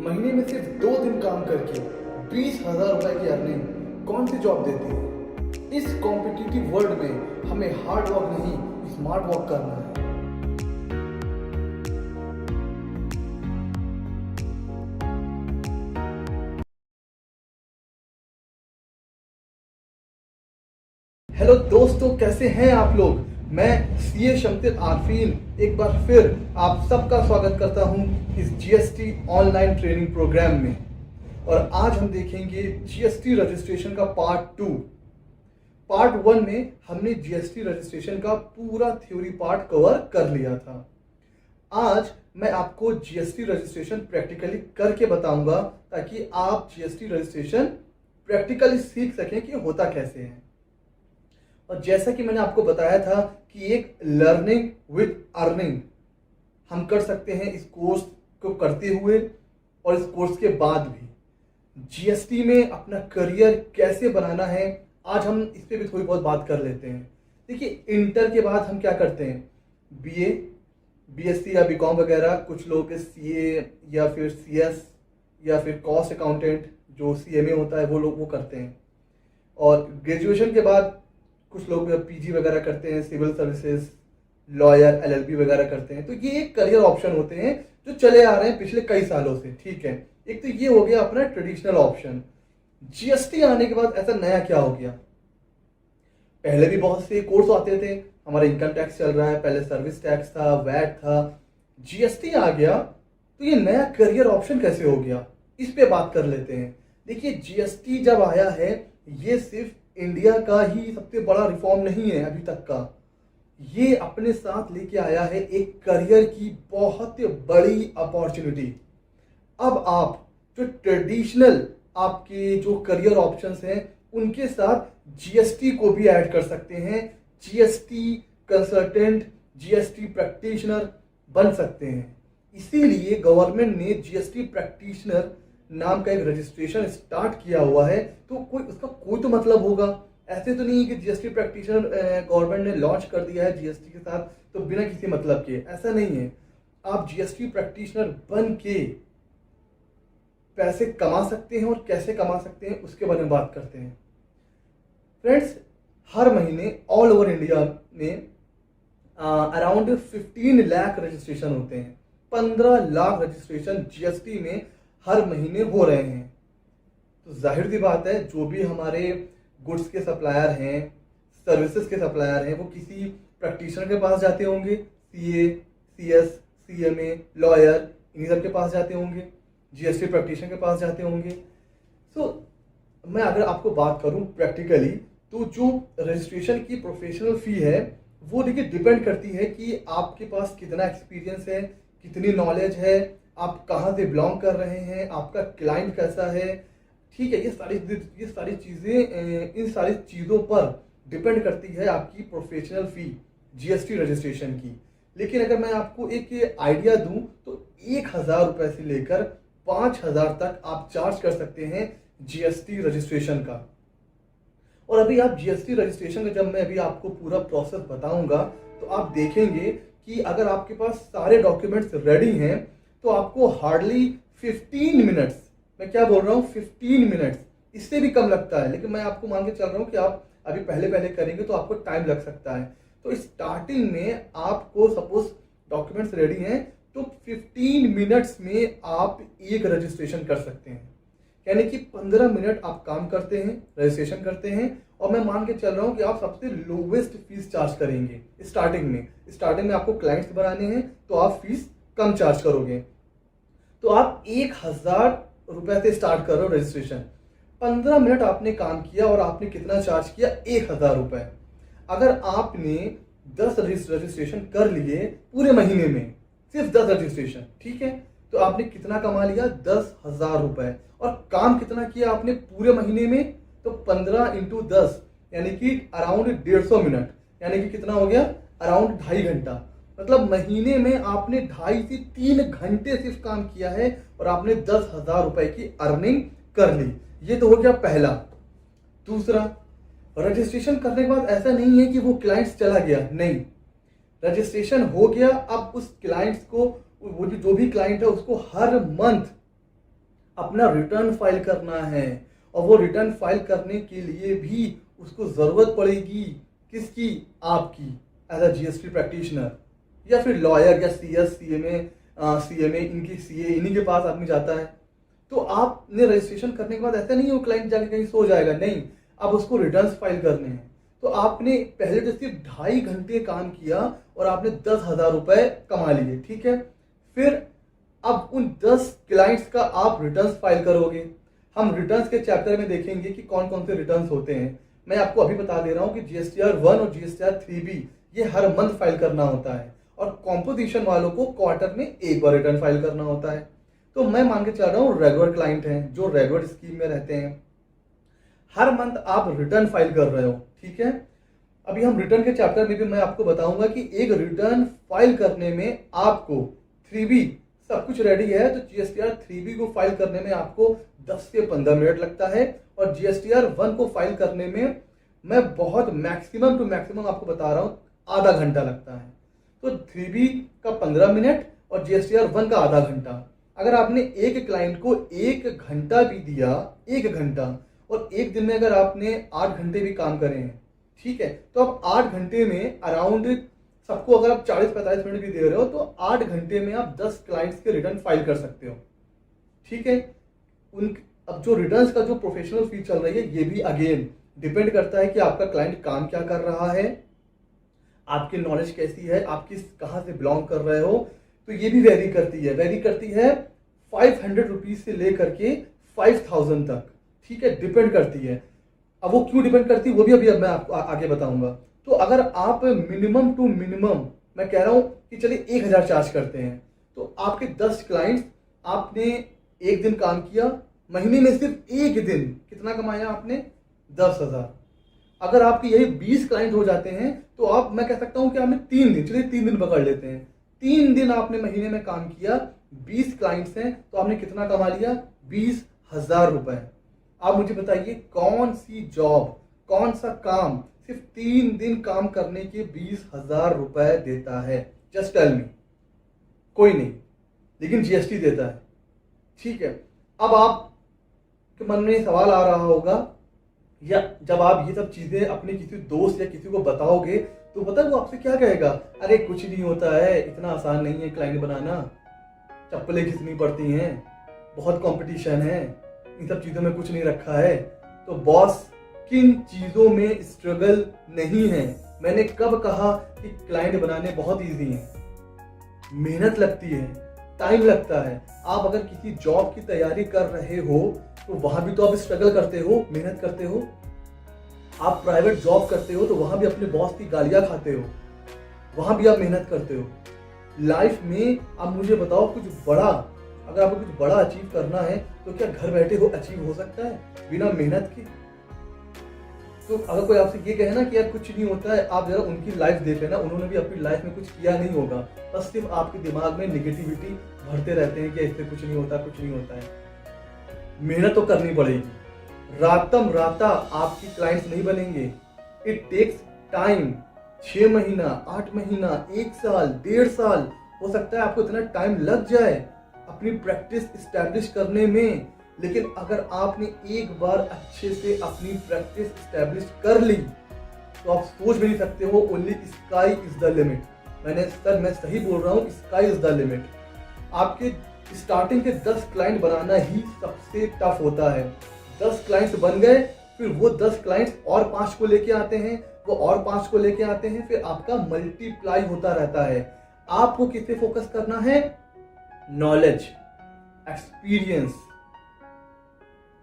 महीने में सिर्फ 2 दिन काम करके 20,000 रुपए की अर्निंग कौन सी जॉब देती है? इस कॉम्पिटिटिव वर्ल्ड में हमें हार्ड वर्क नहीं, स्मार्ट वर्क करना है। हेलो दोस्तों, कैसे हैं आप लोग? मैं सीए शमशेद आरफीन एक बार फिर आप सबका स्वागत करता हूं इस जीएसटी ऑनलाइन ट्रेनिंग प्रोग्राम में। और आज हम देखेंगे जीएसटी रजिस्ट्रेशन का पार्ट 2। पार्ट 1 में हमने जीएसटी रजिस्ट्रेशन का पूरा थ्योरी पार्ट कवर कर लिया था। आज मैं आपको जीएसटी रजिस्ट्रेशन प्रैक्टिकली करके बताऊंगा ताकि आप जीएसटी रजिस्ट्रेशन प्रैक्टिकली सीख सकें कि होता कैसे है। और जैसा कि मैंने आपको बताया था कि एक लर्निंग विद अर्निंग हम कर सकते हैं इस कोर्स को करते हुए और इस कोर्स के बाद भी। जीएसटी में अपना करियर कैसे बनाना है, आज हम इस पे भी थोड़ी बहुत बात कर लेते हैं। देखिए, इंटर के बाद हम क्या करते हैं? बीए, बीएससी या बीकॉम वगैरह, कुछ लोग सीए या फिर सीएस या फिर कॉस्ट अकाउंटेंट जो सीएमए होता है वो लोग वो करते हैं। और ग्रेजुएशन के बाद कुछ लोग पीजी वगैरह करते हैं, सिविल सर्विसेज, लॉयर, एलएलबी वगैरह करते हैं। तो ये एक करियर ऑप्शन होते हैं जो चले आ रहे हैं पिछले कई सालों से। ठीक है, एक तो ये हो गया अपना ट्रेडिशनल ऑप्शन। जीएसटी आने के बाद ऐसा नया क्या हो गया? पहले भी बहुत से कोर्स आते थे, हमारा इनकम टैक्स चल रहा है, पहले सर्विस टैक्स था, वैट था, जीएसटी आ गया, तो ये नया करियर ऑप्शन कैसे हो गया, इस पे बात कर लेते हैं। देखिए, जीएसटी जब आया है, ये सिर्फ इंडिया का ही सबसे बड़ा रिफॉर्म नहीं है अभी तक का। ये अपने साथ लेके आया है एक करियर की बहुत बड़ी अपॉर्चुनिटी। अब आप जो ट्रेडिशनल आपके जो करियर ऑप्शंस हैं उनके साथ जीएसटी को भी ऐड कर सकते हैं। जीएसटी कंसल्टेंट, जीएसटी प्रैक्टिशनर बन सकते हैं। इसीलिए गवर्नमेंट ने जीएसटी प्रैक्टिशनर नाम का एक रजिस्ट्रेशन स्टार्ट किया हुआ है। तो उसका कोई तो मतलब होगा। ऐसे तो नहीं है कि जीएसटी प्रैक्टिशनर गवर्नमेंट ने लॉन्च कर दिया है जीएसटी के साथ तो बिना किसी मतलब के, ऐसा नहीं है। आप जीएसटी प्रैक्टिशनर बन के पैसे कमा सकते हैं और कैसे कमा सकते हैं उसके बारे में बात करते हैं। फ्रेंड्स, हर महीने ऑल ओवर इंडिया में अराउंड 15 लाख रजिस्ट्रेशन होते हैं। 15 लाख रजिस्ट्रेशन जीएसटी में हर महीने हो रहे हैं। तो जाहिर सी बात है, जो भी हमारे गुड्स के सप्लायर हैं, सर्विसेज के सप्लायर हैं, वो किसी प्रैक्टिशनर के पास जाते होंगे, सीए, सीएस, सीएमए, लॉयर, इन्हीं सब के पास जाते होंगे, जीएसटी प्रैक्टिशनर के पास जाते होंगे। सो मैं अगर आपको बात करूं प्रैक्टिकली, तो जो रजिस्ट्रेशन की प्रोफेशनल फी है वो देखिए डिपेंड करती है कि आपके पास कितना एक्सपीरियंस है, कितनी नॉलेज है, आप कहाँ से बिलोंग कर रहे हैं, आपका क्लाइंट कैसा है। ठीक है, ये सारी चीज़ें, इन सारी चीज़ों पर डिपेंड करती है आपकी प्रोफेशनल फी जीएसटी रजिस्ट्रेशन की। लेकिन अगर मैं आपको एक आइडिया दूं तो 1,000 रुपए से लेकर 5,000 तक आप चार्ज कर सकते हैं जीएसटी रजिस्ट्रेशन का। और अभी आप जीएसटी रजिस्ट्रेशन का जब मैं अभी आपको पूरा प्रोसेस बताऊंगा तो आप देखेंगे कि अगर आपके पास सारे डॉक्यूमेंट्स रेडी हैं तो आपको हार्डली 15 मिनट्स, मैं क्या बोल रहा हूँ, 15 मिनट्स, इससे भी कम लगता है। लेकिन मैं आपको मान के चल रहा हूँ कि आप अभी पहले करेंगे तो आपको टाइम लग सकता है। तो स्टार्टिंग में आपको सपोज डॉक्यूमेंट्स रेडी हैं तो 15 मिनट्स में आप एक रजिस्ट्रेशन कर सकते हैं। यानी कि 15 मिनट आप काम करते हैं, रजिस्ट्रेशन करते हैं, और मैं मान के चल रहा हूं कि आप सबसे लोवेस्ट फीस चार्ज करेंगे स्टार्टिंग में आपको क्लाइंट्स बनाने हैं तो आप फीस कम चार्ज करोगे। तो आप 1,000 रुपए से स्टार्ट कर रहे हो रजिस्ट्रेशन। 15 मिनट आपने काम किया और आपने कितना चार्ज किया? 1,000 रुपए। अगर आपने 10 रजिस्ट्रेशन कर लिए पूरे महीने में, सिर्फ 10 रजिस्ट्रेशन, ठीक है, तो आपने कितना कमा लिया? 10,000 रुपए। और काम कितना किया आपने पूरे महीने में? तो 15 इंटू 10 यानी कि अराउंड 150 मिनट, यानी कि कितना हो गया? अराउंड 2.5 घंटा। मतलब महीने में आपने 2.5 से 3 घंटे सिर्फ काम किया है और आपने 10,000 रुपए की अर्निंग कर ली। ये तो हो गया पहला। दूसरा, रजिस्ट्रेशन करने के बाद ऐसा नहीं है कि वो क्लाइंट्स चला गया, नहीं, रजिस्ट्रेशन हो गया। अब उस क्लाइंट्स को, वो जो भी क्लाइंट है उसको हर मंथ अपना रिटर्न फाइल करना है, और वो रिटर्न फाइल करने के लिए भी उसको ज़रूरत पड़ेगी किसकी? आपकी, एज अ जीएसटी प्रैक्टिशनर, या फिर लॉयर या सीएस, सीएमए, इनकी सीए, इन्हीं के पास आदमी जाता है। तो आपने रजिस्ट्रेशन करने के बाद ऐसा नहीं है वो क्लाइंट जाके कहीं सो जाएगा, नहीं, अब उसको रिटर्न फाइल करने हैं। तो आपने पहले तो सिर्फ 2.5 घंटे काम किया और आपने 10,000 रुपए कमा लिए, ठीक है। फिर अब उन 10 क्लाइंट्स का आप रिटर्न्स फाइल करोगे। हम रिटर्न्स के चैप्टर में देखेंगे कि कौन कौन से रिटर्न्स होते हैं। मैं आपको अभी बता दे रहा हूं कि जीएसटीआर 1 और जीएसटीआर 3B ये हर मंथ फाइल करना होता है, और कॉम्पोजिशन वालों को क्वार्टर में एक बार रिटर्न फाइल करना होता है। तो मैं मान के चल रहा हूँ रेगुलर क्लाइंट हैं जो रेगुलर स्कीम में रहते हैं, हर मंथ आप रिटर्न फाइल कर रहे हो, ठीक है। अभी हम रिटर्न के चैप्टर में भी मैं आपको बताऊंगा कि एक रिटर्न फाइल करने में आपको 3B सब कुछ रेडी है तो जीएसटीआर 3B को फाइल करने में आपको 10 से 15 मिनट लगता है, और जीएसटीआर 1 को फाइल करने में मैं बहुत मैक्सिमम टू मैक्सिमम आपको बता रहा हूँ आधा घंटा लगता है। तो 3B का 15 मिनट और जीएसटीआर 1 का आधा घंटा। अगर आपने एक क्लाइंट को 1 घंटा भी दिया, 1 घंटा, और एक दिन में अगर आपने 8 घंटे भी काम करे हैं, ठीक है, तो आप 8 घंटे में अराउंड सबको अगर आप 40-45 मिनट भी दे रहे हो तो 8 घंटे में आप 10 क्लाइंट्स के रिटर्न फाइल कर सकते हो, ठीक है। अब जो रिटर्न्स का जो प्रोफेशनल फी चल रही है ये भी अगेन डिपेंड करता है कि आपका क्लाइंट काम क्या कर रहा है, आपकी नॉलेज कैसी है, आप कहाँ से बिलोंग कर रहे हो, तो ये भी वेरी करती है 500 रुपीज से लेकर के 5,000 तक, ठीक है, डिपेंड करती है। अब वो क्यों डिपेंड करती है वो भी अभी मैं आपको आगे बताऊंगा। तो अगर आप मिनिमम टू मिनिमम, मैं कह रहा हूं कि चलिए 1,000 चार्ज करते हैं, तो आपके 10 क्लाइंट्स, आपने एक दिन काम किया, महीने में सिर्फ एक दिन कितना कमाया आपने? 10,000। अगर आपके यही 20 क्लाइंट हो जाते हैं तो आप, मैं कह सकता हूं कि आपने 3 दिन, चलिए 3 दिन पकड़ लेते हैं, 3 दिन आपने महीने में काम किया, 20 क्लाइंट्स हैं तो आपने कितना कमा लिया? 20,000 रुपए। आप मुझे बताइए कौन सी जॉब, कौन सा काम सिर्फ 3 दिन काम करने के 20,000 रुपए देता है? Just tell me. कोई नहीं, लेकिन जीएसटी देता है, ठीक है। अब आपके मन में सवाल आ रहा होगा, या जब आप ये सब चीजें अपने किसी दोस्त या किसी को बताओगे तो पता है वो आपसे क्या कहेगा? अरे कुछ नहीं होता है, इतना आसान नहीं है क्लाइंट बनाना, चप्पलें घिसनी पड़ती हैं, बहुत कंपटीशन है, इन सब चीजों में कुछ नहीं रखा है। तो बॉस, किन चीजों में स्ट्रगल नहीं है? मैंने कब कहा कि क्लाइंट बनाने बहुत इजी है? मेहनत लगती है, टाइम लगता है। आप अगर किसी जॉब की तैयारी कर रहे हो तो वहां भी तो आप स्ट्रगल करते हो, मेहनत करते हो। आप प्राइवेट जॉब करते हो तो वहां भी अपने बॉस की गालियां खाते हो, वहां भी आप मेहनत करते हो। लाइफ में आप मुझे बताओ कुछ बड़ा, अगर आपको कुछ बड़ा अचीव करना है तो क्या घर बैठे हो अचीव हो सकता है बिना मेहनत के? तो अगर कोई आपसे ये कहे ना कि यार कुछ नहीं होता है, आप जरा उनकी लाइफ देख लेना, उन्होंने भी अपनी लाइफ में कुछ किया नहीं होगा, बस सिर्फ आपके दिमाग में नेगेटिविटी भरते रहते हैं कि इससे कुछ नहीं होता, कुछ नहीं होता है। मेहनत तो करनी पड़ेगी, रातम राता आपकी क्लाइंट्स नहीं बनेंगे। इट टेक्स टाइम, 6 महीना, 8 महीना, 1 साल, 1.5 साल, हो सकता है आपको इतना टाइम लग जाए अपनी प्रैक्टिस इस्टेब्लिश करने में। लेकिन अगर आपने एक बार अच्छे से अपनी प्रैक्टिस इस्टेब्लिश कर ली तो आप सोच भी नहीं सकते हो, only sky is the limit. मैं सही बोल रहा हूँ, स्काई इज द लिमिट। आपके स्टार्टिंग के 10 क्लाइंट बनाना ही सबसे टफ होता है। 10 क्लाइंट्स बन गए, फिर वो 10 क्लाइंट्स और 5 को लेके आते हैं, वो और 5 को लेके आते हैं, फिर आपका मल्टीप्लाई होता रहता है। आपको किस पे फोकस करना है? नॉलेज, एक्सपीरियंस,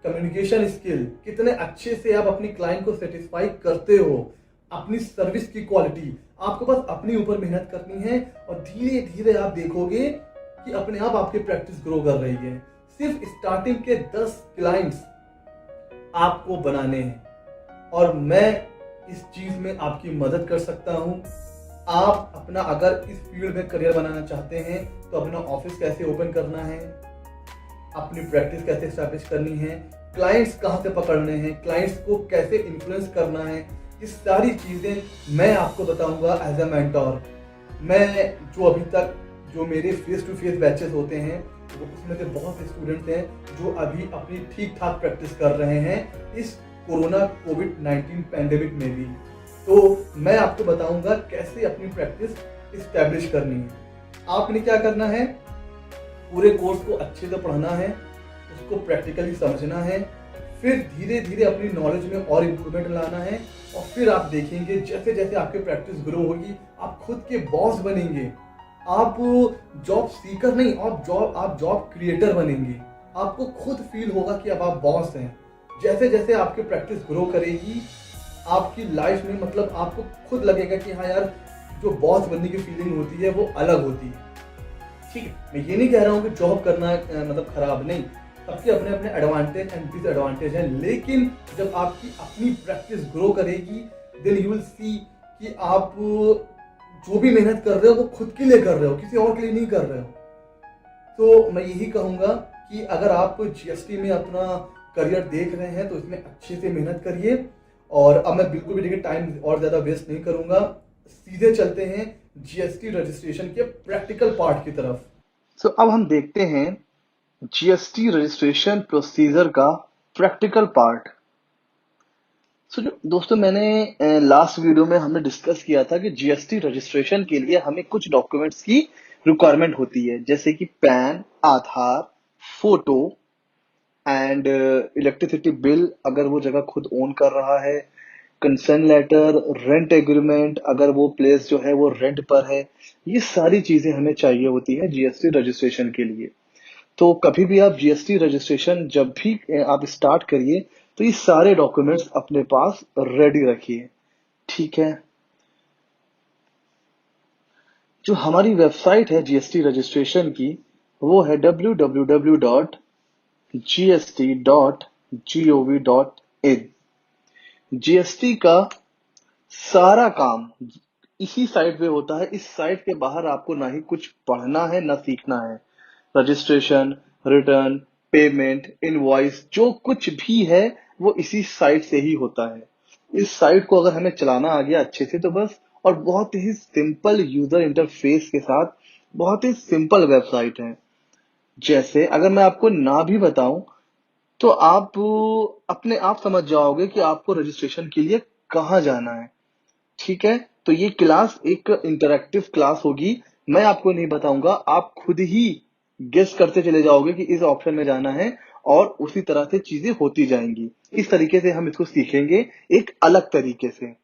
कम्युनिकेशन स्किल, कितने अच्छे से आप अपनी क्लाइंट को सेटिस्फाई करते हो, अपनी सर्विस की क्वालिटी। आपको बस अपने ऊपर मेहनत करनी है और धीरे धीरे आप देखोगे कि अपने आप आपकी प्रैक्टिस ग्रो कर रही है। सिर्फ स्टार्टिंग के 10 क्लाइंट्स आपको बनाने हैं और मैं इस चीज में आपकी मदद कर सकता हूं। आप अपना अगर इस फील्ड में करियर बनाना चाहते हैं तो अपना ऑफिस कैसे ओपन करना है, अपनी प्रैक्टिस कैसे स्टैब्लिश करनी है, क्लाइंट्स कहां से पकड़ने हैं, क्लाइंट्स को कैसे इन्फ्लुएंस करना है, ये सारी चीजें मैं आपको बताऊंगा एज ए मेंटोर। मैं जो अभी तक जो मेरे फेस टू फेस बैचेस होते हैं, वो उसमें से बहुत से स्टूडेंट्स हैं जो अभी अपनी ठीक ठाक प्रैक्टिस कर रहे हैं इस कोरोना कोविड-19 पैंडेमिक में भी। तो मैं आपको बताऊंगा कैसे अपनी प्रैक्टिस इस्टेब्लिश करनी है। आपने क्या करना है, पूरे कोर्स को अच्छे से पढ़ना है, उसको प्रैक्टिकली समझना है, फिर धीरे धीरे अपनी नॉलेज में और इम्प्रूवमेंट लाना है, और फिर आप देखेंगे जैसे जैसे आपकी प्रैक्टिस ग्रो होगी आप खुद के बॉस बनेंगे। आप जॉब सीकर नहीं, आप जॉब क्रिएटर बनेंगे। आपको खुद फील होगा कि अब आप बॉस हैं। जैसे जैसे आपकी प्रैक्टिस ग्रो करेगी आपकी लाइफ में, मतलब आपको खुद लगेगा कि हाँ यार, जो बॉस बनने की फीलिंग होती है वो अलग होती है। ठीक है, मैं ये नहीं कह रहा हूँ कि जॉब करना मतलब खराब नहीं, सबके अपने अपने एडवांटेज एंड डिसएडवांटेज हैं, लेकिन जब आपकी अपनी प्रैक्टिस ग्रो करेगी देन यू विल सी कि आप जो भी मेहनत कर रहे हो वो खुद के लिए कर रहे हो, किसी और के लिए नहीं कर रहे हो। तो मैं यही कहूँगा कि अगर आप जीएसटी में अपना करियर देख रहे हैं तो इसमें अच्छे से मेहनत करिए। और अब मैं बिल्कुल भी देखिए टाइम और ज़्यादा वेस्ट नहीं करूँगा, सीधे चलते हैं जीएसटी रजिस्ट्रेशन के प्रैक्टिकल पार्ट की तरफ। सो अब हम देखते हैं जीएसटी रजिस्ट्रेशन प्रोसीजर का प्रैक्टिकल पार्ट। सो जो दोस्तों, मैंने लास्ट वीडियो में हमने डिस्कस किया था कि जीएसटी रजिस्ट्रेशन के लिए हमें कुछ डॉक्यूमेंट्स की रिक्वायरमेंट होती है, जैसे कि pan, Aadhaar, photo and electricity bill अगर वो जगह खुद ओन कर रहा है, कंसर्न लेटर, रेंट एग्रीमेंट अगर वो प्लेस जो है वो रेंट पर है। ये सारी चीजें हमें चाहिए होती है जीएसटी रजिस्ट्रेशन के लिए। तो कभी भी आप जीएसटी रजिस्ट्रेशन जब भी आप स्टार्ट करिए तो ये सारे डॉक्यूमेंट्स अपने पास रेडी रखिए। ठीक है, जो हमारी वेबसाइट है जीएसटी रजिस्ट्रेशन की वो है www.gst.gov.in। जीएसटी का सारा काम इसी साइट पे होता है। इस साइट के बाहर आपको ना ही कुछ पढ़ना है ना सीखना है। रजिस्ट्रेशन, रिटर्न, पेमेंट, इनवॉइस जो कुछ भी है वो इसी साइट से ही होता है। इस साइट को अगर हमें चलाना आ गया अच्छे से तो बस, और बहुत ही सिंपल यूजर इंटरफेस के साथ बहुत ही सिंपल वेबसाइट है। जैसे अगर मैं आपको ना भी बताऊं तो आप अपने आप समझ जाओगे कि आपको रजिस्ट्रेशन के लिए कहाँ जाना है। ठीक है, तो ये क्लास एक इंटरैक्टिव क्लास होगी। मैं आपको नहीं बताऊंगा, आप खुद ही गेस करते चले जाओगे कि इस ऑप्शन में जाना है, और उसी तरह से चीजें होती जाएंगी। इस तरीके से हम इसको सीखेंगे एक अलग तरीके से।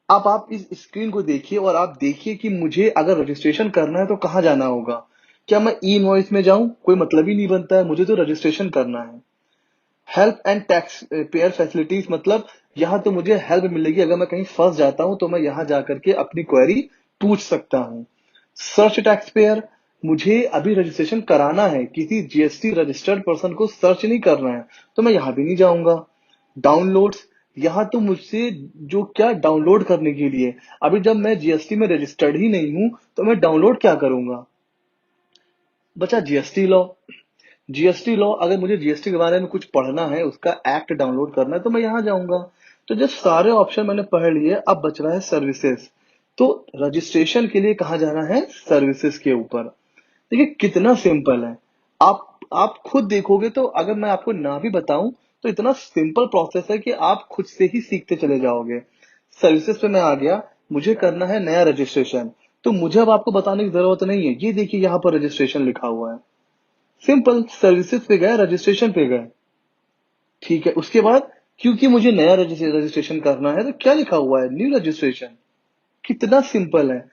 अब आप इस स्क्रीन को देखिए और आप देखिए कि मुझे अगर रजिस्ट्रेशन करना है तो कहाँ जाना होगा। क्या मैं ई इनवॉइस में जाऊं? कोई मतलब ही नहीं बनता है, मुझे तो रजिस्ट्रेशन करना है। Help and tax payer facilities, मतलब यहाँ तो मुझे हेल्प मिलेगी, अगर मैं कहीं फंस जाता हूं तो मैं यहाँ जाकर के अपनी क्वेरी पूछ सकता हूँ। सर्च टैक्स पेयर, मुझे अभी रजिस्ट्रेशन कराना है, किसी जीएसटी रजिस्टर्ड पर्सन को सर्च नहीं करना है, तो मैं यहाँ भी नहीं जाऊंगा। डाउनलोड्स, यहाँ तो मुझसे जो क्या डाउनलोड करने के लिए, अभी जब मैं जीएसटी में रजिस्टर्ड ही नहीं हूं तो मैं डाउनलोड क्या करूंगा। बचा जीएसटी लॉ। जीएसटी लॉ, अगर मुझे जीएसटी के बारे में कुछ पढ़ना है, उसका एक्ट डाउनलोड करना है, तो मैं यहाँ जाऊंगा। तो जब सारे ऑप्शन मैंने पढ़ लिए, अब बच रहा है सर्विसेज। तो रजिस्ट्रेशन के लिए कहाँ जाना है? सर्विसेज के ऊपर। देखिए कितना सिंपल है। आप खुद देखोगे तो, अगर मैं आपको ना भी बताऊं तो इतना सिंपल प्रोसेस है कि आप खुद से ही सीखते चले जाओगे। सर्विसेज पे मैं आ गया, मुझे करना है नया रजिस्ट्रेशन, तो मुझे अब आपको बताने की जरूरत नहीं है। ये देखिए यहाँ पर रजिस्ट्रेशन लिखा हुआ है। सिंपल, सर्विसेज पे गए, रजिस्ट्रेशन पे गए। ठीक है, उसके बाद क्योंकि मुझे नया रजिस्ट्रेशन करना है तो क्या लिखा हुआ है? New registration. कितना सिंपल है।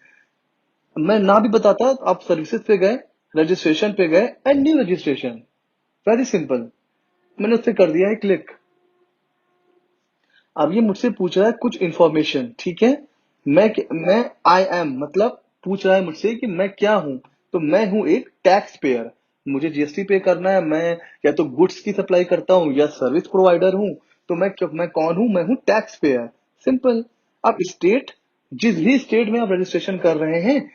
मैं ना भी बताता, आप सर्विसेज पे गए, रजिस्ट्रेशन पे गए and new registration. Very simple. मैंने उससे कर दिया है क्लिक। अब ये मुझसे पूछ रहा है कुछ इंफॉर्मेशन। ठीक है, मैं आई एम, मतलब पूछ रहा है मुझसे कि मैं क्या हूं। तो मैं हूं एक टैक्स पेयर, मुझे जीएसटी पे करना है। मैं या तो गुड्स की सप्लाई करता हूं या सर्विस प्रोवाइडर हूं। तो मैं कौन हूं? मैं हूं टैक्स पेयर। सिंपल। अब स्टेट, जिस भी स्टेट में आप रजिस्ट्रेशन कर रहे हैं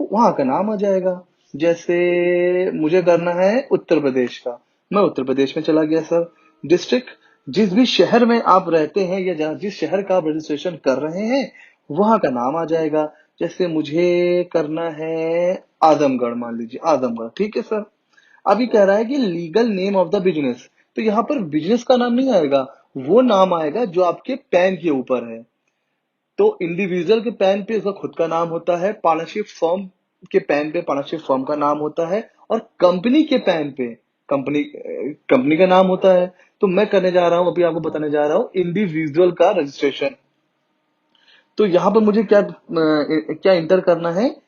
वहां का नाम आ जाएगा। जैसे मुझे करना है उत्तर प्रदेश का, मैं उत्तर प्रदेश में चला गया सर। डिस्ट्रिक्ट, जिस भी शहर में आप रहते हैं या जिस शहर का आप रजिस्ट्रेशन कर रहे हैं वहां का नाम आ जाएगा। जैसे मुझे करना है आजमगढ़ मान लीजिए, आजमगढ़, ठीक है सर। अभी कह रहा है कि legal name of the business, तो यहाँ पर बिजनेस का नाम नहीं आएगा, वो नाम आएगा जो आपके पैन के ऊपर है। तो इंडिविजुअल के पैन पे उसका खुद का नाम होता है, पार्टनरशिप फर्म के पैन पे पार्टनरशिप फर्म का नाम होता है, और कंपनी के पैन पे कंपनी कंपनी का नाम होता है। तो मैं करने जा रहा हूं, अभी आपको बताने जा रहा हूं इंडिविजुअल का रजिस्ट्रेशन। तो यहाँ पर मुझे क्या क्या इंटर करना है,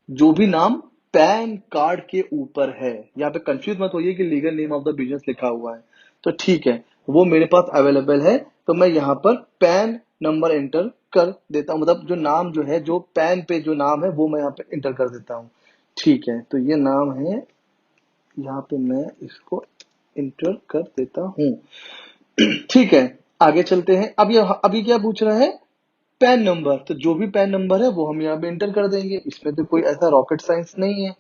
जो भी नाम पैन कार्ड के ऊपर है। यहाँ पे कंफ्यूज मत होइए कि legal name of the business लिखा हुआ है, तो ठीक है, वो मेरे पास अवेलेबल है। तो मैं यहाँ पर पैन नंबर एंटर कर देता हूँ, मतलब जो नाम जो है, जो पैन पे जो नाम है, वो मैं यहाँ पे एंटर कर देता हूँ। ठीक है, तो ये नाम है, यहाँ पे मैं इसको इंटर कर देता हूँ। ठीक है, आगे चलते हैं। अब ये अभी क्या पूछ रहा है, पैन नंबर। तो जो भी पैन नंबर है वो हम यहाँ पे एंटर कर देंगे, इसमें तो कोई ऐसा रॉकेट साइंस नहीं है,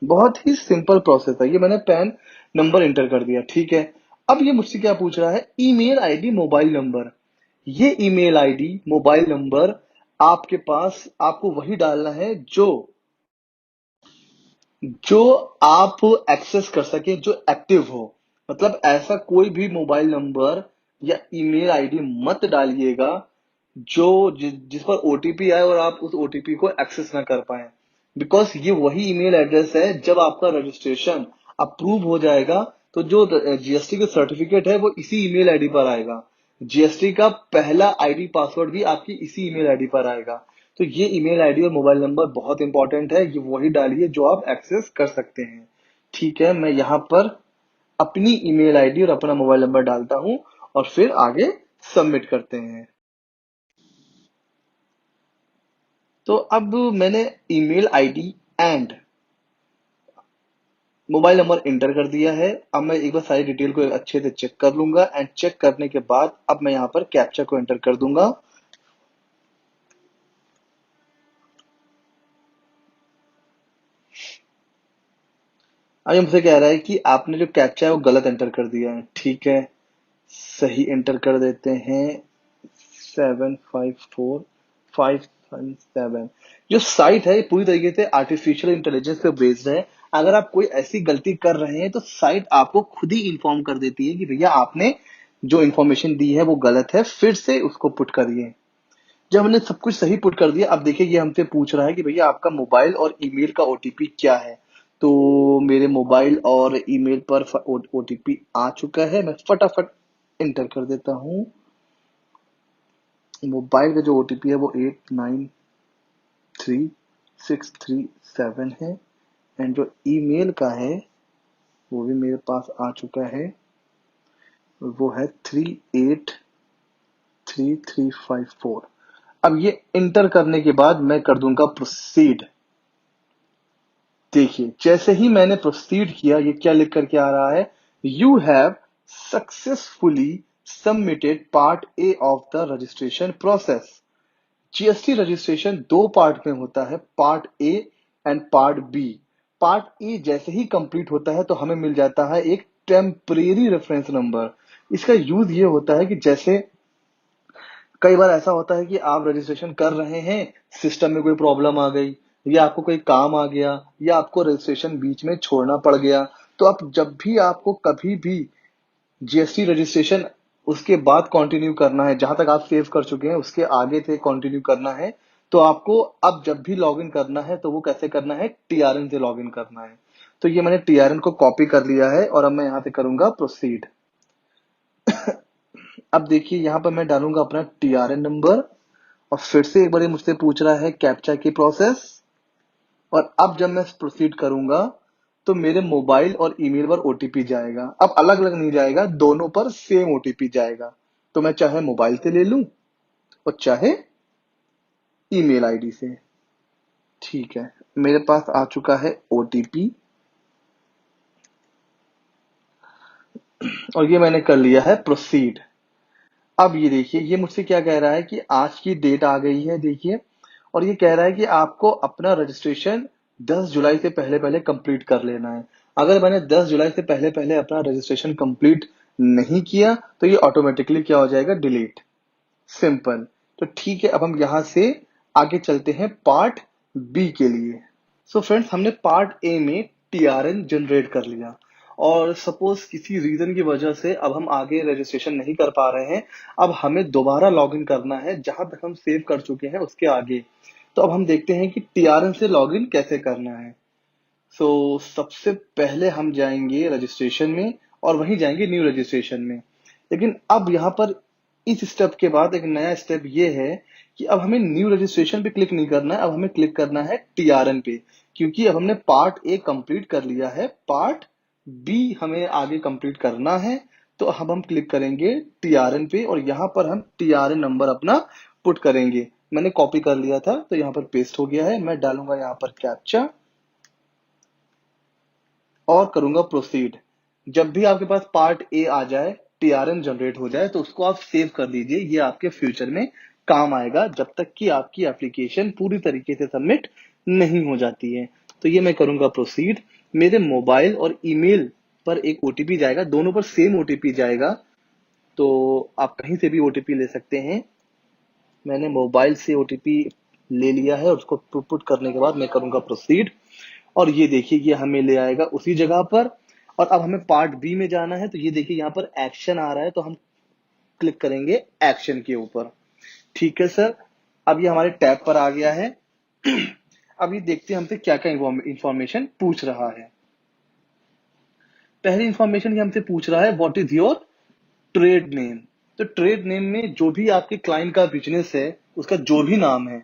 बहुत ही सिंपल प्रोसेस है। ये मैंने पैन नंबर एंटर कर दिया, ठीक है। अब ये मुझसे क्या पूछ रहा है, ईमेल आईडी मोबाइल नंबर। ये ईमेल आईडी मोबाइल नंबर आपके पास, आपको वही डालना है जो जो आप एक्सेस कर सके, जो एक्टिव हो। मतलब ऐसा कोई भी मोबाइल नंबर या ईमेल आईडी मत डालिएगा जो जिस पर ओटीपी आए और आप उस ओटीपी को एक्सेस ना कर पाए। बिकॉज ये वही ईमेल एड्रेस है, जब आपका रजिस्ट्रेशन अप्रूव हो जाएगा तो जो जीएसटी का सर्टिफिकेट है वो इसी ईमेल आईडी पर आएगा। जीएसटी का पहला आईडी पासवर्ड भी आपकी इसी ईमेल आईडी पर आएगा। तो ये ईमेल आईडी और मोबाइल नंबर बहुत इंपॉर्टेंट है, ये वही डालिए जो आप एक्सेस कर सकते हैं। ठीक है, मैं यहाँ पर अपनी ईमेल आईडी और अपना मोबाइल नंबर डालता हूं और फिर आगे सबमिट करते हैं। तो अब मैंने email ID and mobile number enter कर दिया है। अब मैं एक बार सारी डिटेल को अच्छे से चेक कर लूंगा, एंड चेक करने के बाद अब मैं यहाँ पर कैप्चा को एंटर कर दूंगा। अब ये मुझसे कह रहा है कि आपने जो कैप्चा है वो गलत एंटर कर दिया है। ठीक है, सही एंटर कर देते हैं, 754517। जो साइट है ये पूरी तरीके से आर्टिफिशियल इंटेलिजेंस पे बेस्ड है। अगर आप कोई ऐसी गलती कर रहे हैं तो साइट आपको खुद ही इन्फॉर्म कर देती है कि भैया आपने जो इन्फॉर्मेशन दी है वो गलत है, फिर से उसको पुट करिए। जब हमने सब कुछ सही पुट कर दिया, अब देखिए ये हमसे पूछ रहा है कि भैया आपका मोबाइल और ईमेल का ओटीपी क्या है। तो मेरे मोबाइल और ईमेल पर ओटीपी आ चुका है, मैं फटाफट एंटर कर देता हूँ। मोबाइल का जो ओटीपी है वो 893637 है, एंड जो ईमेल का है वो भी मेरे पास आ चुका है, वो है 383354। अब ये इंटर करने के बाद मैं कर दूंगा प्रोसीड। देखिए जैसे ही मैंने प्रोसीड किया, ये क्या लिख करके आ रहा है, you have successfully submitted part A of the registration process. GST registration दो पार्ट में होता है, part A and part B. Part A जैसे ही कंप्लीट होता है तो हमें मिल जाता है एक टेम्परेरी रेफरेंस नंबर। इसका यूज ये होता है कि जैसे कई बार ऐसा होता है कि आप रजिस्ट्रेशन कर रहे हैं, सिस्टम में कोई प्रॉब्लम आ गई, या आपको कोई काम आ गया, या आपको रजिस्ट्रेशन बीच में छोड़ना पड़ गया। तो आप जब भी आपको कभी भी जीएसटी रजिस्ट्रेशन उसके बाद कंटिन्यू करना है, जहां तक आप सेव कर चुके हैं उसके आगे से कंटिन्यू करना है, तो आपको अब जब भी लॉगिन करना है तो वो कैसे करना है, टीआरएन से लॉगिन करना है। तो ये मैंने टीआरएन को कॉपी कर लिया है और अब मैं यहाँ पे करूंगा प्रोसीड। अब देखिए यहाँ पर मैं डालूंगा अपना टीआरएन नंबर, और फिर से एक बार ये मुझसे पूछ रहा है कैप्चा की प्रोसेस। और अब जब मैं प्रोसीड करूंगा तो मेरे मोबाइल और ईमेल पर ओटीपी जाएगा। अब अलग अलग नहीं जाएगा, दोनों पर सेम ओटीपी जाएगा। तो मैं चाहे मोबाइल से ले लूं और चाहे ईमेल आईडी से। ठीक है, मेरे पास आ चुका है ओटीपी, और ये मैंने कर लिया है प्रोसीड। अब ये देखिए ये मुझसे क्या कह रहा है कि आज की डेट आ गई है, देखिए, और ये कह रहा है कि आपको अपना रजिस्ट्रेशन 10 जुलाई से पहले पहले कंप्लीट कर लेना है। अगर मैंने 10 जुलाई से पहले पहले अपना रजिस्ट्रेशन कंप्लीट नहीं किया तो ये ऑटोमेटिकली क्या हो जाएगा, डिलीट। सिंपल। तो ठीक है, अब हम यहां से आगे चलते हैं पार्ट बी के लिए। सो फ्रेंड्स, हमने पार्ट ए में टीआरएन जनरेट कर लिया, और सपोज किसी रीजन की वजह से अब हम आगे रजिस्ट्रेशन नहीं कर पा रहे हैं। अब हमें दोबारा लॉगिन करना है जहां तक हम सेव कर चुके हैं उसके आगे। तो अब हम देखते हैं कि टीआरएन से लॉगिन कैसे करना है। सो सबसे पहले हम जाएंगे रजिस्ट्रेशन में, और वहीं जाएंगे न्यू रजिस्ट्रेशन में। लेकिन अब यहाँ पर इस स्टेप के बाद एक नया स्टेप ये है कि अब हमें न्यू रजिस्ट्रेशन पे क्लिक नहीं करना है, अब हमें क्लिक करना है टीआरएन पे। क्योंकि अब हमने पार्ट ए कंप्लीट कर लिया है, पार्ट बी हमें आगे कंप्लीट करना है। तो अब हम क्लिक करेंगे टीआरएन पे, और यहाँ पर हम टीआरएन नंबर अपना पुट करेंगे। मैंने कॉपी कर लिया था तो यहाँ पर पेस्ट हो गया है। मैं डालूंगा यहाँ पर कैप्चा और करूंगा प्रोसीड। जब भी आपके पास पार्ट ए आ जाए, टीआरएन जनरेट हो जाए, तो उसको आप सेव कर लीजिए। ये आपके फ्यूचर में काम आएगा जब तक कि आपकी एप्लीकेशन पूरी तरीके से सबमिट नहीं हो जाती है। तो ये मैं करूंगा प्रोसीड। मेरे मोबाइल और ईमेल पर एक ओटीपी जाएगा, दोनों पर सेम ओटीपी जाएगा। तो आप कहीं से भी ओटीपी ले सकते हैं। मैंने मोबाइल से ओटीपी ले लिया है, और उसको पुट करने के बाद मैं करूंगा प्रोसीड। और ये देखिए ये हमें ले आएगा उसी जगह पर। और अब हमें पार्ट बी में जाना है, तो ये देखिए यहाँ पर एक्शन आ रहा है, तो हम क्लिक करेंगे एक्शन के ऊपर। ठीक है सर, अब ये हमारे टैब पर आ गया है। अब ये देखते हैं हमसे क्या क्या इंफॉर्मेशन पूछ रहा है। पहली इंफॉर्मेशन ये हमसे पूछ रहा है what is your trade name. तो ट्रेड नेम में जो भी आपके क्लाइंट का बिजनेस है, उसका जो भी नाम है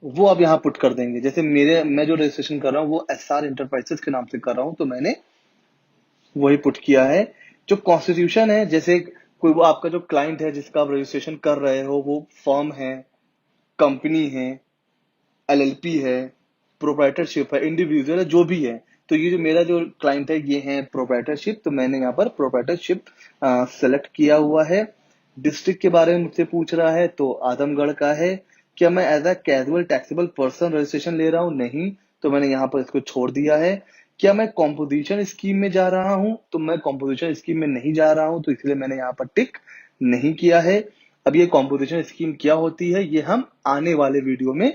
वो आप यहाँ पुट कर देंगे। जैसे मैं जो रजिस्ट्रेशन कर रहा हूँ वो एसआर इंटरप्राइजेस के नाम से कर रहा हूँ, तो मैंने वही पुट किया है। जो कॉन्स्टिट्यूशन है, जैसे कोई वो आपका जो क्लाइंट है जिसका आप रजिस्ट्रेशन कर रहे हो, वो फर्म है, कंपनी है, एलएलपी है, प्रोप्राइटरशिप है, इंडिविजुअल है, जो भी है। तो ये जो मेरा जो क्लाइंट है ये है प्रोप्राइटरशिप, तो मैंने यहाँ पर प्रोप्राइटरशिप सेलेक्ट किया हुआ है। डिस्ट्रिक्ट के बारे में मुझसे पूछ रहा है, तो आजमगढ़ का है। क्या मैं as a casual taxable person registration ले रहा हूँ? नहीं, तो मैंने यहाँ पर इसको छोड़ दिया है। क्या मैं कॉम्पोजिशन स्कीम में जा रहा हूँ? तो मैं कॉम्पोजिशन स्कीम में नहीं जा रहा हूँ, तो इसलिए मैंने यहाँ पर टिक नहीं किया है। अब ये कॉम्पोजिशन स्कीम क्या होती है ये हम आने वाले वीडियो में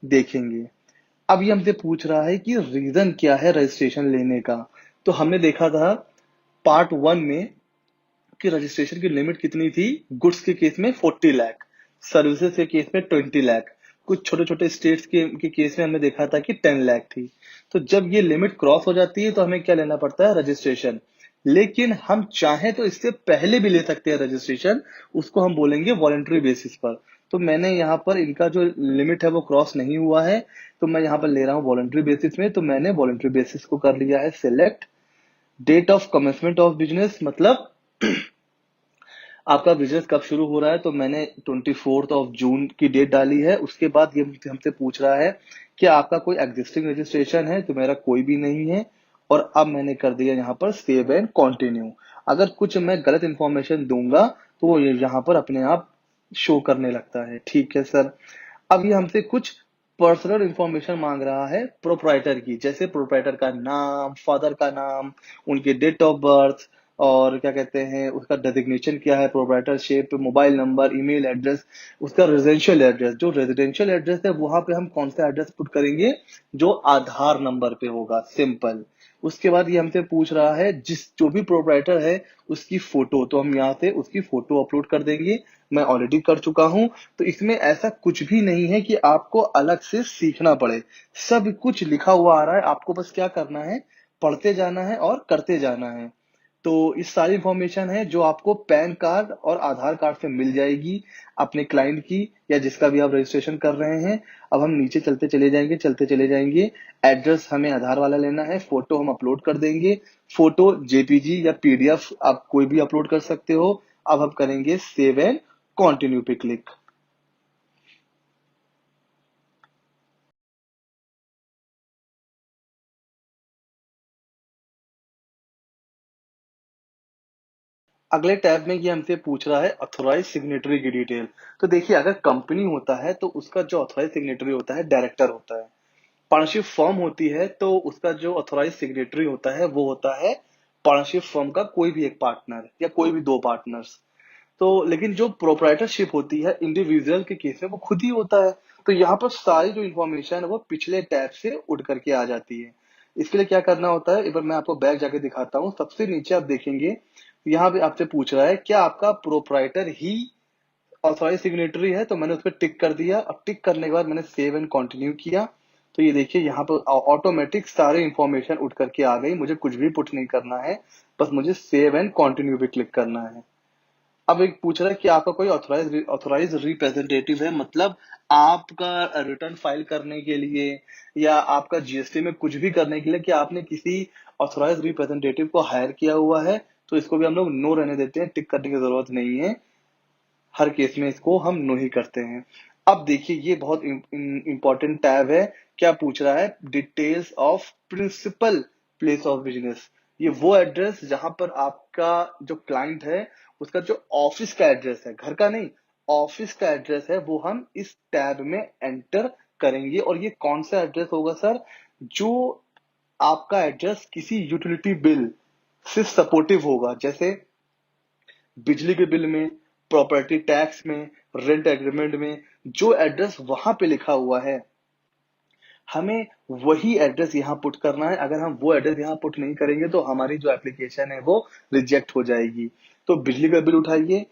देखेंगे। अब ये हमसे पूछ रहा है कि रीजन क्या है रजिस्ट्रेशन लेने का। तो हमने देखा था पार्ट 1 में कि रजिस्ट्रेशन की लिमिट कितनी थी। गुड्स के केस में 40 लाख, सर्विसेज के केस में 20 लाख, कुछ छोटे छोटे स्टेट्स के केस में हमने देखा था कि 10 लाख थी। तो जब ये लिमिट क्रॉस हो जाती है तो हमें क्या लेना पड़ता है? रजिस्ट्रेशन। लेकिन हम चाहें तो इससे पहले भी ले सकते हैं रजिस्ट्रेशन, उसको हम बोलेंगे वॉलंटरी बेसिस पर। तो मैंने यहाँ पर इनका जो लिमिट है वो क्रॉस नहीं हुआ है, तो मैं यहाँ पर ले रहा हूँ वॉलंटरी बेसिस में। तो मैंने वॉलंटरी बेसिस को कर लिया है select. Date of commencement of business, मतलब आपका बिजनेस कब शुरू हो रहा है, तो मैंने 24 जून की डेट डाली है। उसके बाद ये हमसे पूछ रहा है कि आपका कोई एग्जिस्टिंग रजिस्ट्रेशन है, तो मेरा कोई भी नहीं है। और अब मैंने कर दिया यहाँ पर सेव एंड कंटिन्यू। अगर कुछ मैं गलत इंफॉर्मेशन दूंगा तो वो यहाँ पर अपने आप शो करने लगता है। ठीक है सर। अब ये हमसे कुछ पर्सनल इंफॉर्मेशन मांग रहा है प्रोप्राइटर की, जैसे प्रोप्राइटर का नाम, फादर का नाम, उनके डेट ऑफ बर्थ, और क्या कहते हैं उसका डेजिग्नेशन क्या है, proprietorship, mobile number, email address, उसका रेजिडेंशियल एड्रेस। जो रेजिडेंशियल एड्रेस है वहां पे हम कौन सा एड्रेस पुट करेंगे? जो आधार नंबर पे होगा, सिंपल। उसके बाद ये हमसे पूछ रहा है जो भी प्रोप्राइटर है उसकी फोटो, तो हम यहाँ से उसकी फोटो अपलोड कर देंगे। मैं ऑलरेडी कर चुका हूं। तो इसमें ऐसा कुछ भी नहीं है कि आपको अलग से सीखना पड़े, सब कुछ लिखा हुआ आ रहा है। आपको बस क्या करना है? पढ़ते जाना है और करते जाना है। तो इस सारी इंफॉर्मेशन है जो आपको पैन कार्ड और आधार कार्ड से मिल जाएगी अपने क्लाइंट की, या जिसका भी आप रजिस्ट्रेशन कर रहे हैं। अब हम नीचे चलते चले जाएंगे, चलते चले जाएंगे। एड्रेस हमें आधार वाला लेना है, फोटो हम अपलोड कर देंगे। फोटो जेपीजी या पीडीएफ आप कोई भी अपलोड कर सकते हो। अब हम करेंगे सेव एंड कंटिन्यू पे क्लिक। अगले टैब में ये हमसे पूछ रहा है ऑथोराइज सिग्नेटरी की डिटेल। तो देखिए अगर कंपनी होता है तो उसका जो ऑथोराइज सिग्नेटरी होता है डायरेक्टर होता है। पार्टनरशिप फर्म होती है तो उसका जो ऑथोराइज सिग्नेटरी होता है वो होता है पार्टनरशिप फर्म का कोई भी एक पार्टनर या कोई भी दो पार्टनर्स। तो लेकिन जो प्रोप्राइटरशिप होती है इंडिविजुअल के केस में वो खुद ही होता है। तो यहाँ पर सारी जो इन्फॉर्मेशन है वो पिछले टैब से उड़ करके आ जाती है। इसके लिए क्या करना होता है, एक बार मैं आपको बैक जाके दिखाता हूँ। सबसे नीचे आप देखेंगे यहाँ पे आपसे पूछ रहा है क्या आपका प्रोप्राइटर ही ऑथराइज सिग्नेटरी है, तो मैंने उस पर टिक कर दिया। अब टिक करने के बाद मैंने सेव एंड कंटिन्यू किया, तो ये देखिए यहाँ पर ऑटोमेटिक सारे इंफॉर्मेशन उठ करके आ गई। मुझे कुछ भी पुट नहीं करना है, बस मुझे सेव एंड कंटिन्यू पे क्लिक करना है। अब एक पूछ रहा है कि आपका कोई ऑथराइज रिप्रेजेंटेटिव है, मतलब आपका रिटर्न फाइल करने के लिए या आपका जीएसटी में कुछ भी करने के लिए कि आपने किसी ऑथराइज रिप्रेजेंटेटिव को हायर किया हुआ है, तो इसको भी हम लोग नो रहने देते हैं, टिक करने की जरूरत नहीं है। हर केस में इसको हम नो ही करते हैं। अब देखिए ये बहुत इंपॉर्टेंट टैब है। क्या पूछ रहा है, details of principal place of business. ये वो एड्रेस जहां पर आपका जो क्लाइंट है उसका जो ऑफिस का एड्रेस है, घर का नहीं, ऑफिस का एड्रेस है, वो हम इस टैब में एंटर करेंगे। और ये कौन सा एड्रेस होगा सर, जो आपका एड्रेस किसी यूटिलिटी बिल से सपोर्टिव होगा, जैसे बिजली के बिल में, प्रॉपर्टी टैक्स में, रेंट एग्रीमेंट में, जो एड्रेस वहां पे लिखा हुआ है हमें वही एड्रेस यहाँ पुट करना है। अगर हम वो एड्रेस यहाँ पुट नहीं करेंगे तो हमारी जो एप्लीकेशन है वो रिजेक्ट हो जाएगी। तो बिजली का बिल उठाइए,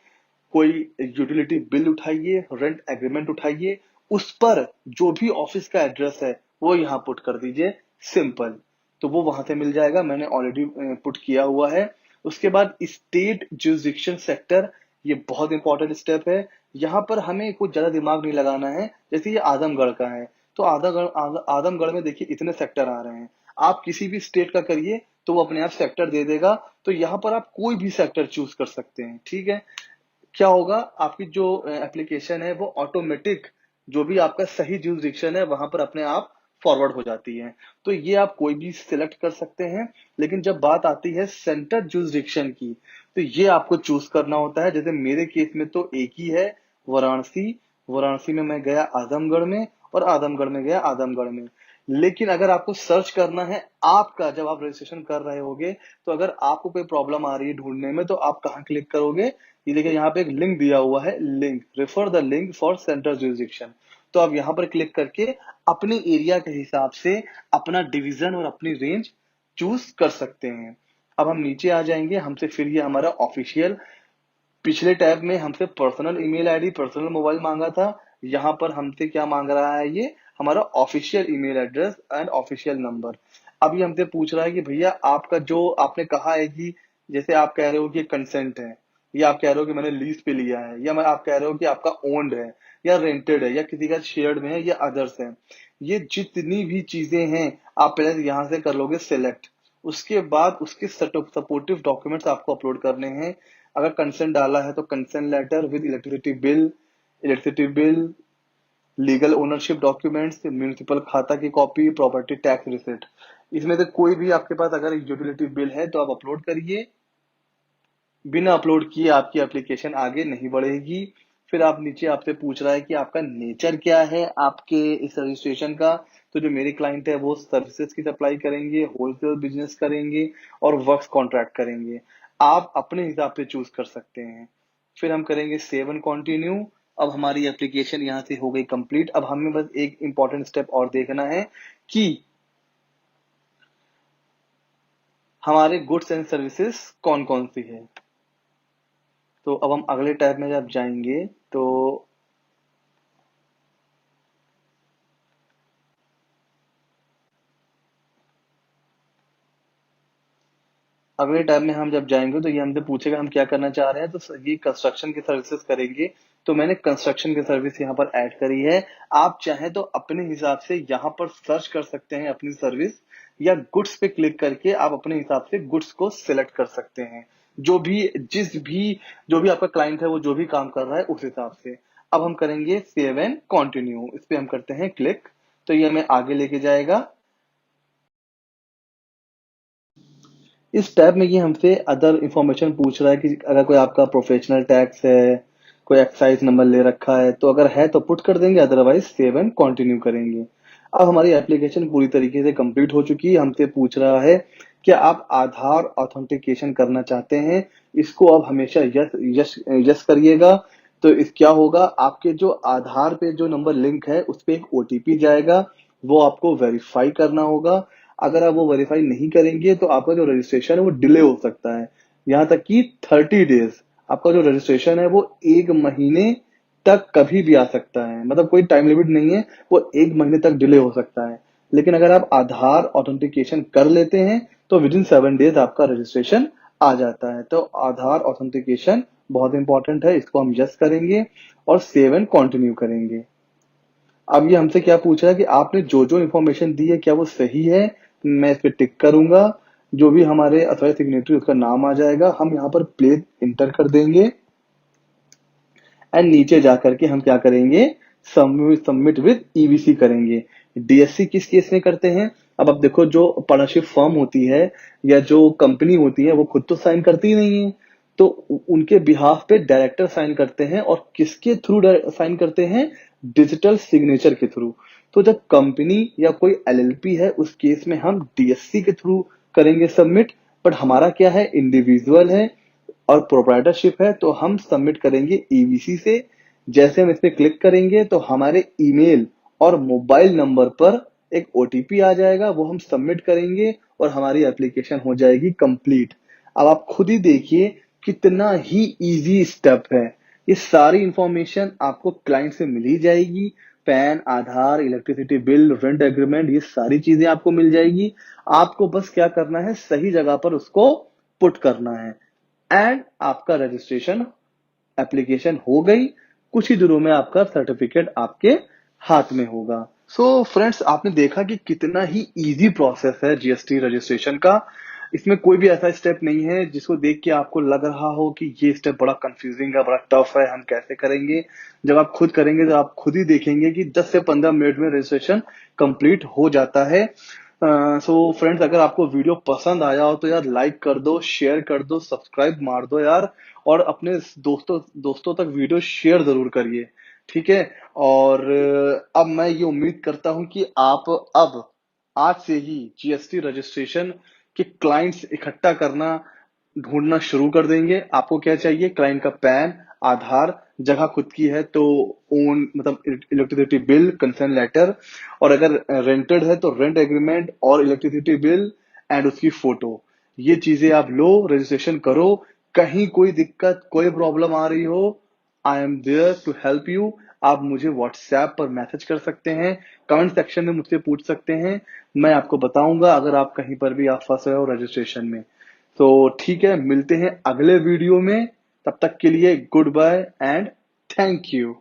कोई यूटिलिटी बिल उठाइए, रेंट एग्रीमेंट उठाइए, उस पर जो भी ऑफिस का एड्रेस है वो यहाँ पुट कर दीजिए, सिंपल। तो वो वहां से मिल जाएगा, मैंने ऑलरेडी पुट किया हुआ है। उसके बाद स्टेट जुरिसडिक्शन सेक्टर, ये बहुत इंपॉर्टेंट स्टेप है। यहाँ पर हमें कुछ ज्यादा दिमाग नहीं लगाना है। जैसे ये आजमगढ़ का है, तो आदमगढ़ में देखिए इतने सेक्टर आ रहे हैं, आप किसी भी स्टेट का करिए तो वो अपने आप सेक्टर दे देगा। तो यहाँ पर आप कोई भी सेक्टर चूज कर सकते हैं, ठीक है। क्या होगा, आपकी जो एप्लीकेशन है वो ऑटोमेटिक जो भी आपका सही जुरिसडिक्शन है वहां पर अपने आप फॉरवर्ड हो जाती है। तो ये आप कोई भी सिलेक्ट कर सकते हैं। लेकिन जब बात आती है सेंटर जुरिसडिक्शन की, तो ये आपको चूज करना होता है। जैसे मेरे केस में तो एक ही है, वाराणसी। वाराणसी में मैं गया आजमगढ़ में, और आजमगढ़ में गया आजमगढ़ में। लेकिन अगर आपको सर्च करना है आपका, जब आप रजिस्ट्रेशन कर रहे होगे, तो अगर आपको कोई प्रॉब्लम आ रही है ढूंढने में, तो आप कहाँ क्लिक करोगे, ये देखिए यहाँ पे एक लिंक दिया हुआ है, link refer the link for centre jurisdiction. तो आप यहाँ पर क्लिक करके अपने एरिया के हिसाब से अपना डिवीजन और अपनी रेंज चूज कर सकते हैं। अब हम नीचे आ जाएंगे, हमसे फिर ये हमारा ऑफिशियल, पिछले टैब में हमसे personal email ID, personal mobile मांगा था। यहाँ पर हमसे क्या मांग रहा है, ये हमारा official email address and official number. अब ये हमसे पूछ रहा है कि भैया आपका जो आपने कहा है कि, जैसे आप कह रहे हो कि कंसेंट है, या आप कह रहे हो कि मैंने लीज पे लिया है, या मैं आप कह रहे हो कि आपका ओन्ड है या रेंटेड है या किसी का शेयर्ड में है या अदर्स है। ये जितनी भी चीजें हैं आप पहले यहाँ से कर लोगे सिलेक्ट। उसके बाद उसके सपोर्टिव डॉक्यूमेंट्स आपको अपलोड करने हैं। अगर कंसेंट डाला है तो consent letter with electricity bill, legal ownership documents, municipal खाता की कॉपी, प्रॉपर्टी टैक्स रिसिप्ट। इसमें से कोई भी आपके पास अगर यूटिलिटी बिल है तो आप अपलोड करिए। बिना अपलोड किए आपकी एप्लीकेशन आगे नहीं बढ़ेगी। फिर आप नीचे आपसे पूछ रहा है कि आपका नेचर क्या है आपके इस रजिस्ट्रेशन का। तो जो मेरे क्लाइंट है वो सर्विसेज की सप्लाई करेंगे, होलसेल बिजनेस करेंगे और वर्क्स कॉन्ट्रैक्ट करेंगे। आप अपने हिसाब से चूज कर सकते हैं। फिर हम करेंगे सेव एंड कंटिन्यू। अब हमारी एप्लीकेशन यहाँ से हो गई कंप्लीट। अब हमें बस एक इंपॉर्टेंट स्टेप और देखना है कि हमारे गुड्स एंड सर्विसेज कौन कौन सी है। तो अब हम अगले टैब में जब जाएंगे तो अगले टैब में हम जब जाएंगे तो ये हमसे पूछेगा हम क्या करना चाह रहे हैं। तो ये कंस्ट्रक्शन की सर्विसेज करेंगे, तो मैंने कंस्ट्रक्शन की सर्विस यहाँ पर ऐड करी है। आप चाहें तो अपने हिसाब से यहाँ पर सर्च कर सकते हैं अपनी सर्विस, या गुड्स पे क्लिक करके आप अपने हिसाब से गुड्स को सिलेक्ट कर सकते हैं। जो भी आपका क्लाइंट है वो जो भी काम कर रहा है उस हिसाब से। अब हम करेंगे सेव एंड कंटिन्यू, इस पे हम करते हैं क्लिक। तो ये हमें आगे लेके जाएगा। इस टैब में ये हमसे अदर इंफॉर्मेशन पूछ रहा है कि अगर कोई आपका प्रोफेशनल टैक्स है, कोई एक्साइज नंबर ले रखा है, तो अगर है तो पुट कर देंगे, अदरवाइज सेव एंड कंटिन्यू करेंगे। अब हमारी एप्लीकेशन पूरी तरीके से कंप्लीट हो चुकी है। हमसे पूछ रहा है कि आप आधार ऑथेंटिकेशन करना चाहते हैं, इसको अब हमेशा यस यस यस करिएगा। तो इस क्या होगा, आपके जो आधार पे जो नंबर लिंक है उस पे एक ओटीपी जाएगा, वो आपको वेरीफाई करना होगा। अगर आप वो वेरीफाई नहीं करेंगे तो आपका जो रजिस्ट्रेशन है वो डिले हो सकता है, यहाँ तक कि 30 डेज। आपका जो रजिस्ट्रेशन है वो 1 महीने तक कभी भी आ सकता है, मतलब कोई टाइम लिमिट नहीं है, वो 1 महीने तक डिले हो सकता है। लेकिन अगर आप आधार ऑथेंटिकेशन कर लेते हैं तो विद इन 7 डेज आपका रजिस्ट्रेशन आ जाता है। तो आधार ऑथेंटिकेशन बहुत इंपॉर्टेंट है, इसको हम यस करेंगे और सेव एंड कंटिन्यू करेंगे। अब ये हमसे क्या पूछ रहा है कि आपने जो जो इन्फॉर्मेशन दी है क्या वो सही है। मैं इस पे टिक करूंगा, जो भी हमारे अथॉराइज सिग्नेटरी उसका नाम आ जाएगा, हम यहाँ पर प्लेस इंटर कर देंगे एंड नीचे जाकर के हम क्या करेंगे, सबमिट विद ईवीसी करेंगे। डीएससी किस केस में करते हैं, अब आप देखो जो पार्टनरशिप फर्म होती है या जो कंपनी होती है वो खुद तो साइन करती नहीं है, तो उनके बिहाफ पे डायरेक्टर साइन करते हैं, और किसके थ्रू साइन करते हैं, डिजिटल सिग्नेचर के थ्रू। तो जब कंपनी या कोई एलएलपी है उस केस में हम डीएससी के थ्रू करेंगे सबमिट, बट हमारा क्या है, इंडिविजुअल है और प्रोप्राइटरशिप है, तो हम सबमिट करेंगे ईवीसी से। जैसे हम इस पे क्लिक करेंगे तो हमारे ईमेल और मोबाइल नंबर पर एक ओटीपी आ जाएगा, वो हम सबमिट करेंगे और हमारी एप्लीकेशन हो जाएगी कंप्लीट। अब आप खुद ही देखिए कितना ही इजी स्टेप है। ये सारी इंफॉर्मेशन आपको क्लाइंट से मिल ही जाएगी, पैन, आधार, इलेक्ट्रिसिटी बिल, रेंट एग्रीमेंट, ये सारी चीजें आपको मिल जाएगी। आपको बस क्या करना है, सही जगह पर उसको पुट करना है एंड आपका रजिस्ट्रेशन एप्लीकेशन हो गई। कुछ ही दिनों में आपका सर्टिफिकेट आपके हाथ में होगा। सो फ्रेंड्स, आपने देखा कि कितना ही इजी प्रोसेस है जीएसटी रजिस्ट्रेशन का। इसमें कोई भी ऐसा स्टेप नहीं है जिसको देख के आपको लग रहा हो कि ये स्टेप बड़ा कंफ्यूजिंग है, बड़ा टफ है, हम कैसे करेंगे। जब आप खुद करेंगे तो आप खुद ही देखेंगे कि 10 से 15 मिनट में रजिस्ट्रेशन कंप्लीट हो जाता है। सो फ्रेंड्स, अगर आपको वीडियो पसंद आया हो तो यार लाइक कर दो, शेयर कर दो, सब्सक्राइब मार दो यार, और अपने दोस्तों दोस्तों तक वीडियो शेयर जरूर करिए, ठीक है। और अब मैं ये उम्मीद करता हूं कि आप अब आज से ही जीएसटी रजिस्ट्रेशन के क्लाइंट्स इकट्ठा करना, ढूंढना शुरू कर देंगे। आपको क्या चाहिए, क्लाइंट का पैन, आधार, जगह खुद की है तो ओन मतलब इलेक्ट्रिसिटी बिल, कंसर्न लेटर, और अगर रेंटेड है तो रेंट एग्रीमेंट और इलेक्ट्रिसिटी बिल एंड उसकी फोटो। ये चीजें आप लो, रजिस्ट्रेशन करो। कहीं कोई दिक्कत, कोई प्रॉब्लम आ रही हो, I am there to help you. आप मुझे व्हाट्सएप पर मैसेज कर सकते हैं, कमेंट सेक्शन में मुझसे पूछ सकते हैं, मैं आपको बताऊंगा अगर आप कहीं पर भी आप फंस रहे हो रजिस्ट्रेशन में। तो ठीक है, मिलते हैं अगले वीडियो में, तब तक के लिए good bye and thank you.